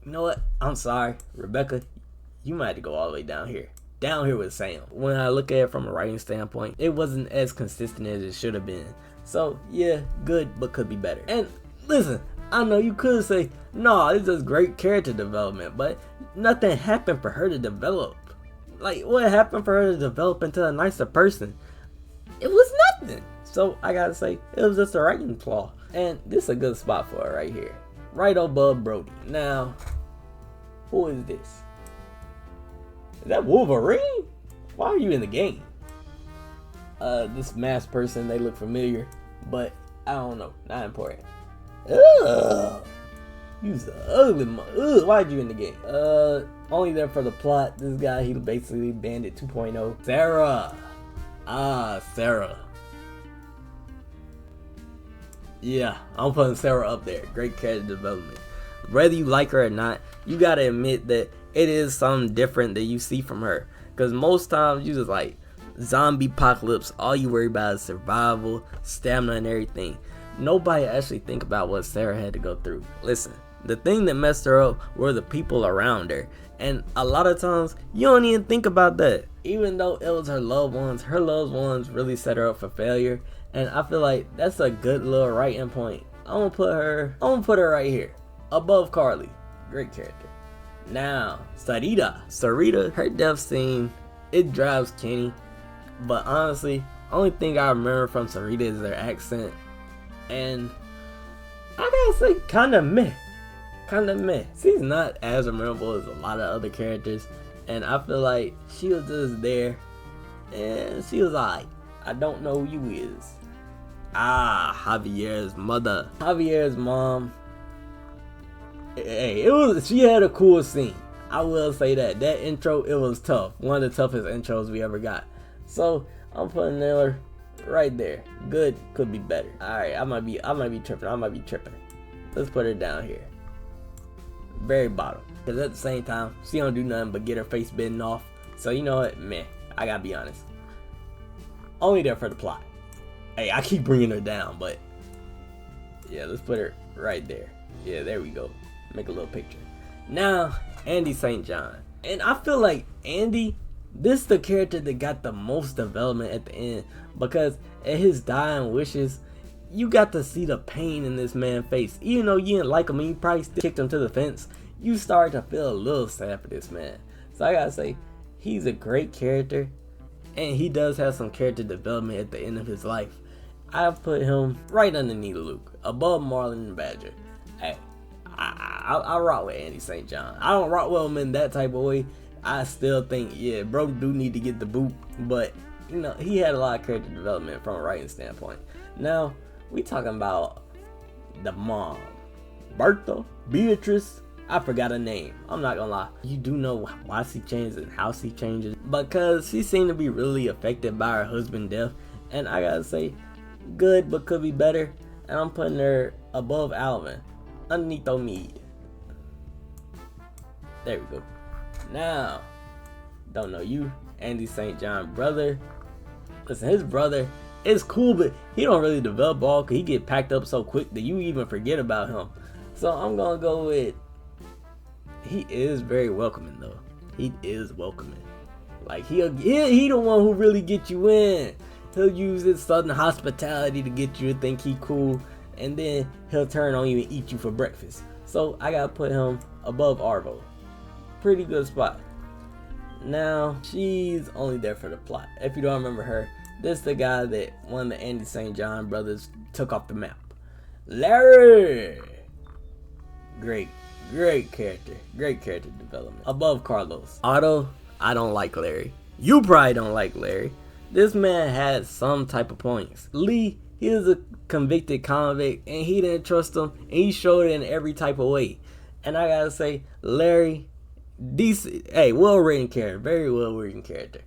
You know what? I'm sorry. Rebecca, you might have to go all the way down here. Down here with Sam. When I look at it from a writing standpoint, it wasn't as consistent as it should have been. So yeah, good, but could be better. And listen, I know you could say, no, it's just great character development, but nothing happened for her to develop. Like, what happened for her to develop into a nicer person? It was nothing. So I gotta say, it was just a writing flaw. And this is a good spot for her right here. Right above Brody. Now, who is this? Is that Wolverine? Why are you in the game? This masked person, they look familiar, but I don't know. Not important. Ugh. You's the ugly ugh, why'd you in the game? Only there for the plot. This guy, he basically Bandit 2.0. Sarah. Sarah. Yeah, I'm putting Sarah up there. Great character development. Whether you like her or not, you gotta admit that it is something different that you see from her. Because most times you just like zombie apocalypse, all you worry about is survival, stamina, and everything. Nobody actually think about what Sarah had to go through. Listen, the thing that messed her up were the people around her. And a lot of times, you don't even think about that. Even though it was her loved ones really set her up for failure. And I feel like that's a good little writing point. I'm gonna put her right here, above Carly. Great character. Now, Sarita, her death scene, it drives Kenny. But honestly, only thing I remember from Sarita is their accent. And I gotta say, kinda meh. She's not as memorable as a lot of other characters. And I feel like she was just there. And she was like, I don't know who you is. Javier's mother. Javier's mom. Hey, she had a cool scene. I will say that. That intro, it was tough. One of the toughest intros we ever got. So I'm putting her right there. Good, could be better. Alright, I might be tripping. Let's put her down here. Very bottom. Because at the same time, she don't do nothing but get her face bitten off. So you know what? Meh. I gotta be honest. Only there for the plot. Hey, I keep bringing her down, but yeah, let's put her right there. Yeah, there we go. Make a little picture. Now, Andy St. John. And I feel like Andy, this is the character that got the most development at the end. Because at his dying wishes, you got to see the pain in this man's face. Even though you didn't like him and you probably still kicked him to the fence, you started to feel a little sad for this man. So I gotta say, he's a great character. And he does have some character development at the end of his life. I've put him right underneath Luke, above Marlon and Badger. Hey, I rock with Andy St. John. I don't rock with him in that type of way. I still think, yeah, bro do need to get the boot. But, you know, he had a lot of character development from a writing standpoint. Now, we talking about the mom. Bertha, Beatrice, I forgot her name. I'm not gonna lie. You do know why she changes and how she changes. Because she seemed to be really affected by her husband's death. And I gotta say, good but could be better. And I'm putting her above Alvin, underneath Omid. There we go. Now, don't know you, Andy St. John brother. Listen, his brother is cool, but he don't really develop all because he get packed up so quick that you even forget about him. So I'm gonna go with, he is very welcoming though. He is welcoming. Like he the one who really get you in. He'll use his southern hospitality to get you to think he cool, and then he'll turn on you and eat you for breakfast. So I gotta put him above Arvo. Pretty good spot. Now, she's only there for the plot. If you don't remember her, this is the guy that one of the Andy St. John brothers took off the map. Larry! Great character. Great character development. Above Carlos. Otto, I don't like Larry. You probably don't like Larry. This man had some type of points. Lee, he was a convicted convict and he didn't trust him and he showed it in every type of way. And I gotta say, Larry, decent, well written character, very well written character.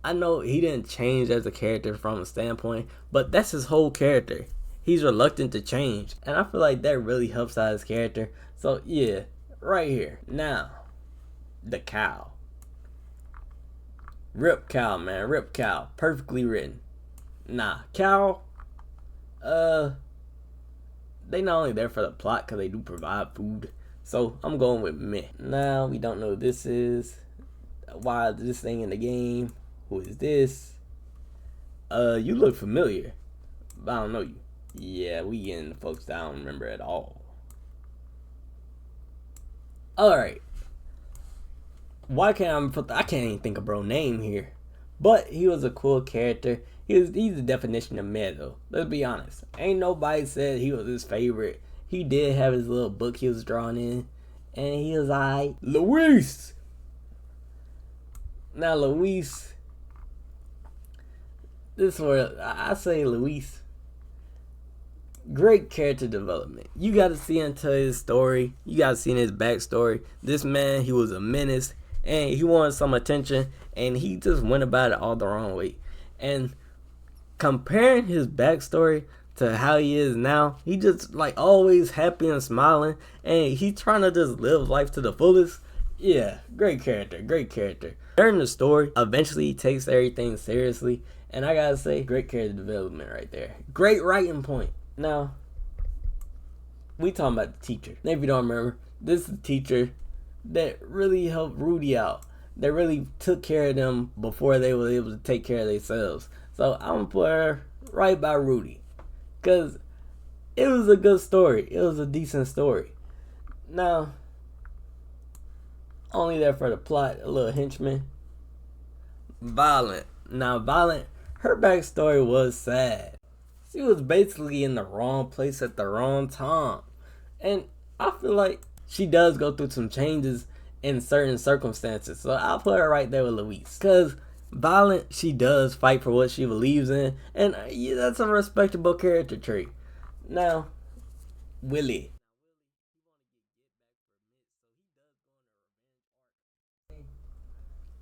I know he didn't change as a character from a standpoint, but that's his whole character. He's reluctant to change, and I feel like that really helps out his character. So yeah, right here. Now, the cow. Rip Cow, man, Rip Cow, perfectly written. Nah, Cow, they not only there for the plot because they do provide food. So I'm going with meh. Now we don't know who this is. Why is this thing in the game? Who is this? You look familiar, but I don't know you. Yeah, we getting the folks that I don't remember at all. Alright. Why can't I can't even think of bro name here. But he was a cool character. He's the definition of meh though. Let's be honest. Ain't nobody said he was his favorite. He did have his little book he was drawing in. And he was alright. Luis! Now Luis. This is where I say Luis. Great character development. You got to see into his story. You got to see in his backstory. This man, he was a menace. And he wanted some attention. And he just went about it all the wrong way. And comparing his backstory to how he is now, he just like always happy and smiling. And he's trying to just live life to the fullest. Yeah, great character. Great character. During the story, eventually he takes everything seriously. And I gotta say, great character development right there. Great writing point. Now, we talking about the teacher. If you don't remember, this is the teacher that really helped Rudy out. That really took care of them before they were able to take care of themselves. So I'm gonna put her right by Rudy. Because it was a good story. It was a decent story. Now, only there for the plot, a little henchman. Violent. Now, Violent, her backstory was sad. She was basically in the wrong place at the wrong time. And I feel like she does go through some changes in certain circumstances. So I'll put her right there with Luis. Because Violent, she does fight for what she believes in. And yeah, that's a respectable character trait. Now, Willie.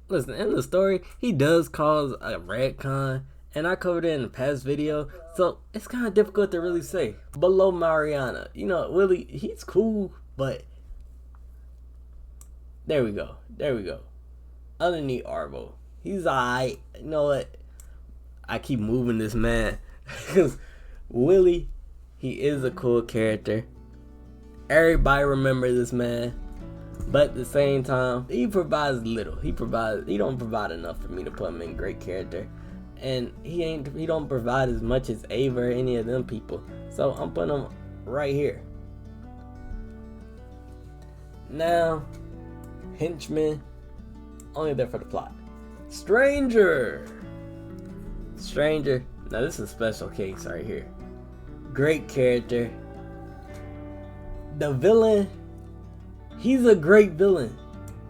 Listen, in the story, he does cause a retcon. And I covered it in the past video, so it's kind of difficult to really say. Below Mariana, you know, Willie, he's cool, but there we go. Underneath Arvo, he's alright. You know what? I keep moving this man because Willie, he is a cool character. Everybody remember this man, but at the same time, he provides little. He don't provide enough for me to put him in great character. And he don't provide as much as Ava or any of them people. So I'm putting him right here. Now, henchman, only there for the plot. Stranger. Now this is a special case right here. Great character. The villain, he's a great villain.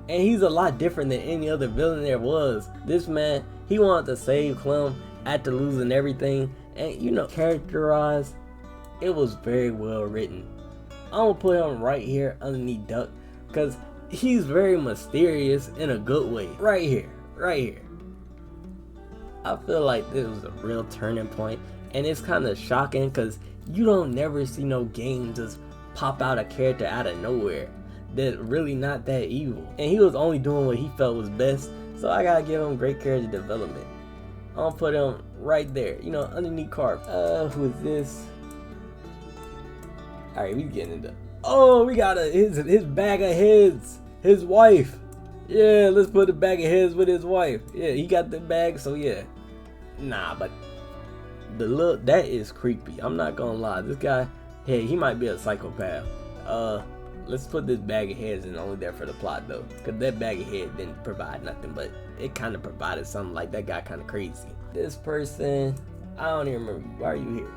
And he's a lot different than any other villain there was. This man, he wanted to save Clem after losing everything. And you know, characterized, it was very well written. I'm gonna put him right here underneath Duck. Because he's very mysterious in a good way. Right here. I feel like this was a real turning point. And it's kind of shocking because you don't never see no game just pop out a character out of nowhere that's really not that evil. And he was only doing what he felt was best. So I gotta give him great character development. I'm gonna put him right there, you know, underneath Carp. Who is this? Alright, we getting into. Oh, we got his bag of heads. His wife. Yeah, let's put the bag of heads with his wife. Yeah, he got the bag, so yeah. Nah, but the look, that is creepy. I'm not gonna lie. This guy, hey, he might be a psychopath. let's put this bag of heads in only there for the plot though, because that bag of head didn't provide nothing, but it kind of provided something. Like, that guy kind of crazy. This person, I don't even remember. Why are you here?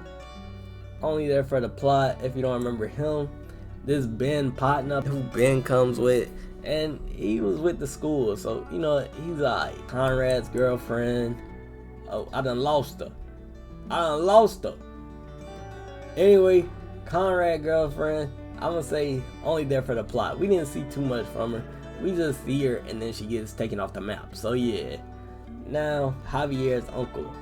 Only there for the plot. If you don't remember him, this Ben partner who Ben comes with, and he was with the school, so you know he's like Conrad's girlfriend. Oh, I done lost her. Anyway, Conrad girlfriend, I'm gonna say only there for the plot. We didn't see too much from her. We just see her and then she gets taken off the map. So yeah. Now, Javier's uncle.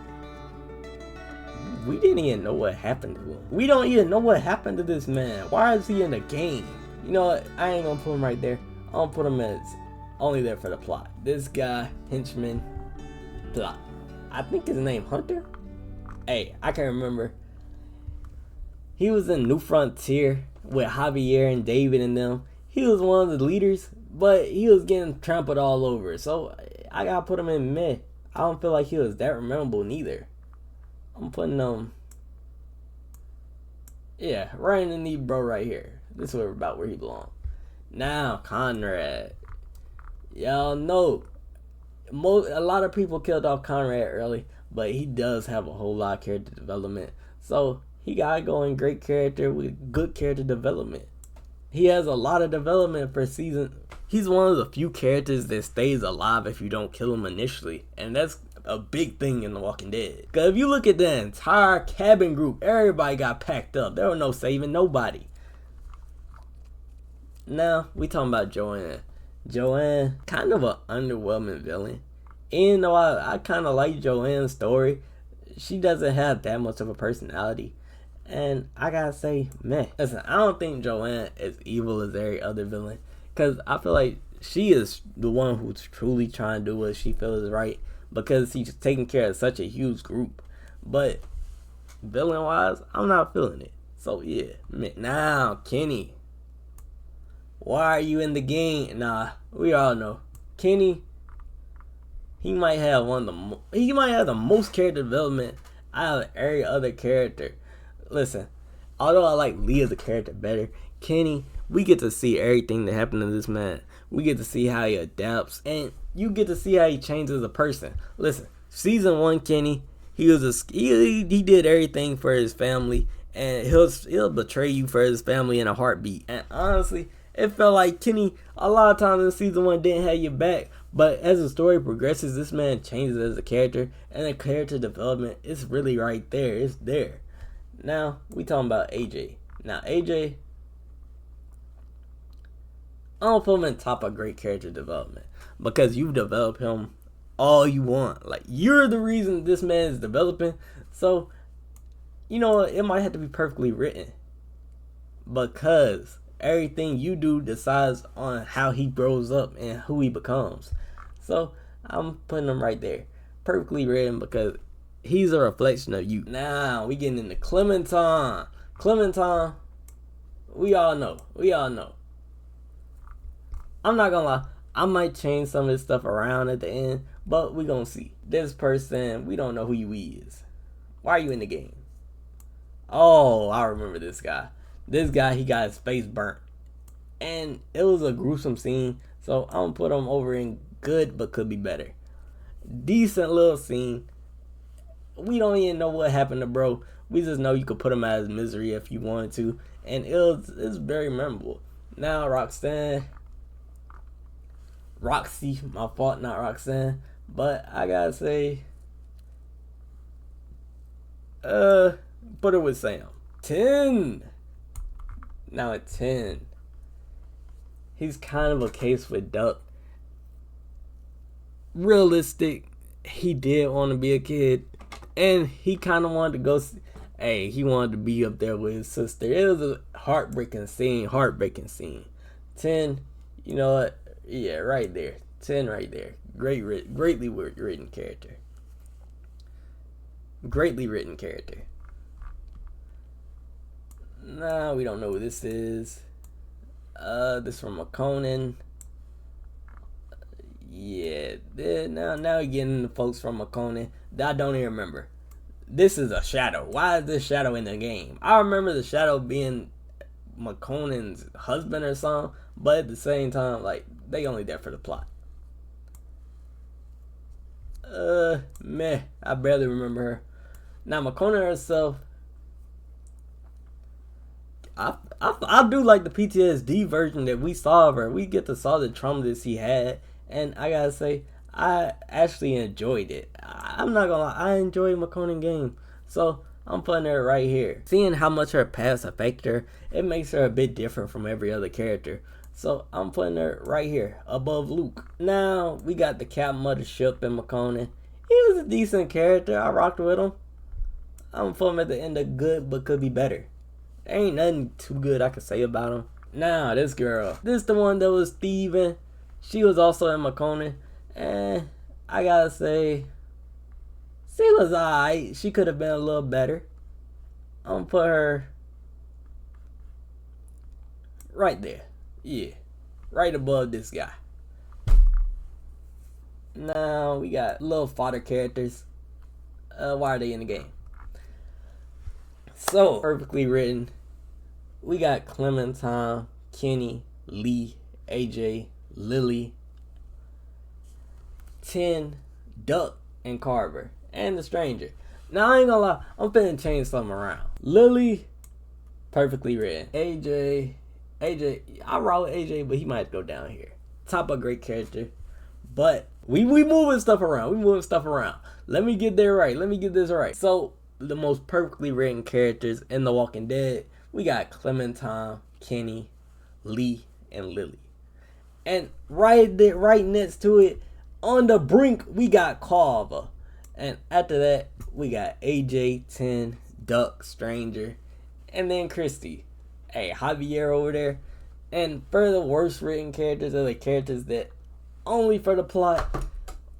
We didn't even know what happened to him. We don't even know what happened to this man. Why is he in the game? You know what? I ain't gonna put him right there. I'm gonna put him as only there for the plot. This guy, henchman, plot. I think his name Hunter? Hey, I can't remember. He was in New Frontier with Javier and David and them. He was one of the leaders, but he was getting trampled all over. So I gotta put him in meh. I don't feel like he was that memorable neither. I'm putting yeah, right in the knee, bro, right here. This is about where he belongs. Now, Conrad. Y'all know, a lot of people killed off Conrad early, but he does have a whole lot of character development. So he gotta go in great character with good character development. He has a lot of development for season. He's one of the few characters that stays alive if you don't kill him initially, and that's a big thing in The Walking Dead. Cause if you look at the entire cabin group, everybody got packed up. There was no saving nobody. Now we talking about Joanne. Joanne, kind of an underwhelming villain. And though I kind of like Joanne's story, she doesn't have that much of a personality. And I gotta say, man, listen, I don't think Joanne is evil as every other villain. Cause I feel like she is the one who's truly trying to do what she feels is right. Because he's taking care of such a huge group. But villain wise, I'm not feeling it. So yeah, man. Now Kenny, why are you in the game? Nah, we all know Kenny. He might have the most character development out of every other character. Listen, although I like Lee as a character better, Kenny, we get to see everything that happened to this man. We get to see how he adapts, and you get to see how he changes as a person. Listen, season 1 Kenny, he did everything for his family, and he'll betray you for his family in a heartbeat. And honestly, it felt like Kenny a lot of times in season 1 didn't have your back, but as the story progresses, this man changes as a character, and the character development is really right there. It's there. Now we talking about AJ. Now AJ, I don't put him in top of great character development because you've developed him all you want. Like, you're the reason this man is developing. So, you know, it might have to be perfectly written because everything you do decides on how he grows up and who he becomes. So I'm putting him right there, perfectly written, because he's a reflection of you. Now we getting into Clementine. Clementine, we all know. I'm not gonna lie, I might change some of this stuff around at the end, but we gonna see. This person, we don't know who you is. Why are you in the game? Oh, I remember this guy. This guy, he got his face burnt. And it was a gruesome scene, so I'm gonna put him over in good, but could be better. Decent little scene. We don't even know what happened to bro. We just know you could put him as misery if you wanted to, and it's very memorable. Now Roxy, my fault, not Roxanne, but I gotta say, put her with Sam. 10. Now at 10, he's kind of a case with Duck. Realistic, he did want to be a kid, and he kind of wanted to go. He wanted to be up there with his sister. It was a heartbreaking scene. 10, you know what? Yeah, right there. 10 right there. Greatly written character. Greatly written character. Nah, we don't know who this is. This from McConan. Yeah, now we're getting the folks from McConan. I don't even remember. This is a shadow. Why is this shadow in the game? I remember the shadow being McConan's husband or something, but at the same time, like, they only there for the plot. Meh, I barely remember her. Now, McConan herself, I do like the PTSD version that we saw of her. We get to saw the trauma that she had, and I gotta say, I actually enjoyed it. I'm not gonna lie, I enjoyed McConan game, so I'm putting her right here. Seeing how much her past affected her, it makes her a bit different from every other character. So I'm putting her right here, above Luke. Now, we got the captain of the ship in McConan. He was a decent character. I rocked with him. I'm putting him at the end of good, but could be better. There ain't nothing too good I can say about him. Now, this girl. This the one that was thieving. She was also in McConan. And I gotta say, she was alright. She could have been a little better. I'm gonna put her right there. Yeah. Right above this guy. Now, we got little fodder characters. Why are they in the game? So, perfectly written. We got Clementine, Kenny, Lee, AJ, Lily, 10, Duck, and Carver. And the stranger. Now, I ain't gonna lie. I'm finna change something around. Lily, perfectly written. AJ, I roll with AJ, but he might go down here. Top of great character. But we moving stuff around. Let me get there right. Let me get this right. So, the most perfectly written characters in The Walking Dead, we got Clementine, Kenny, Lee, and Lily. And right there, right next to it, on the brink, we got Carver. And after that, we got AJ, 10, Duck, Stranger, and then Christy. Hey, Javier over there. And for the worst written characters are the characters that only for the plot,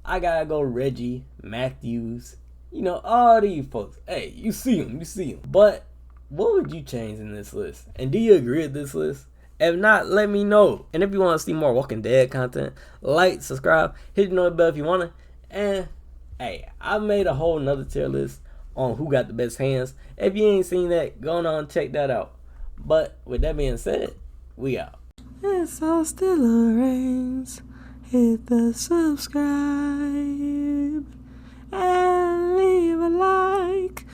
I gotta go Reggie, Matthews, you know, all these folks. Hey, you see them. But what would you change in this list? And do you agree with this list? If not, let me know. And if you want to see more Walking Dead content, like, subscribe, hit the notification bell if you want to. And hey, I made a whole nother tier list on who got the best hands. If you ain't seen that, go on and check that out. But with that being said, we out. It's all still rains. Hit the subscribe and leave a like.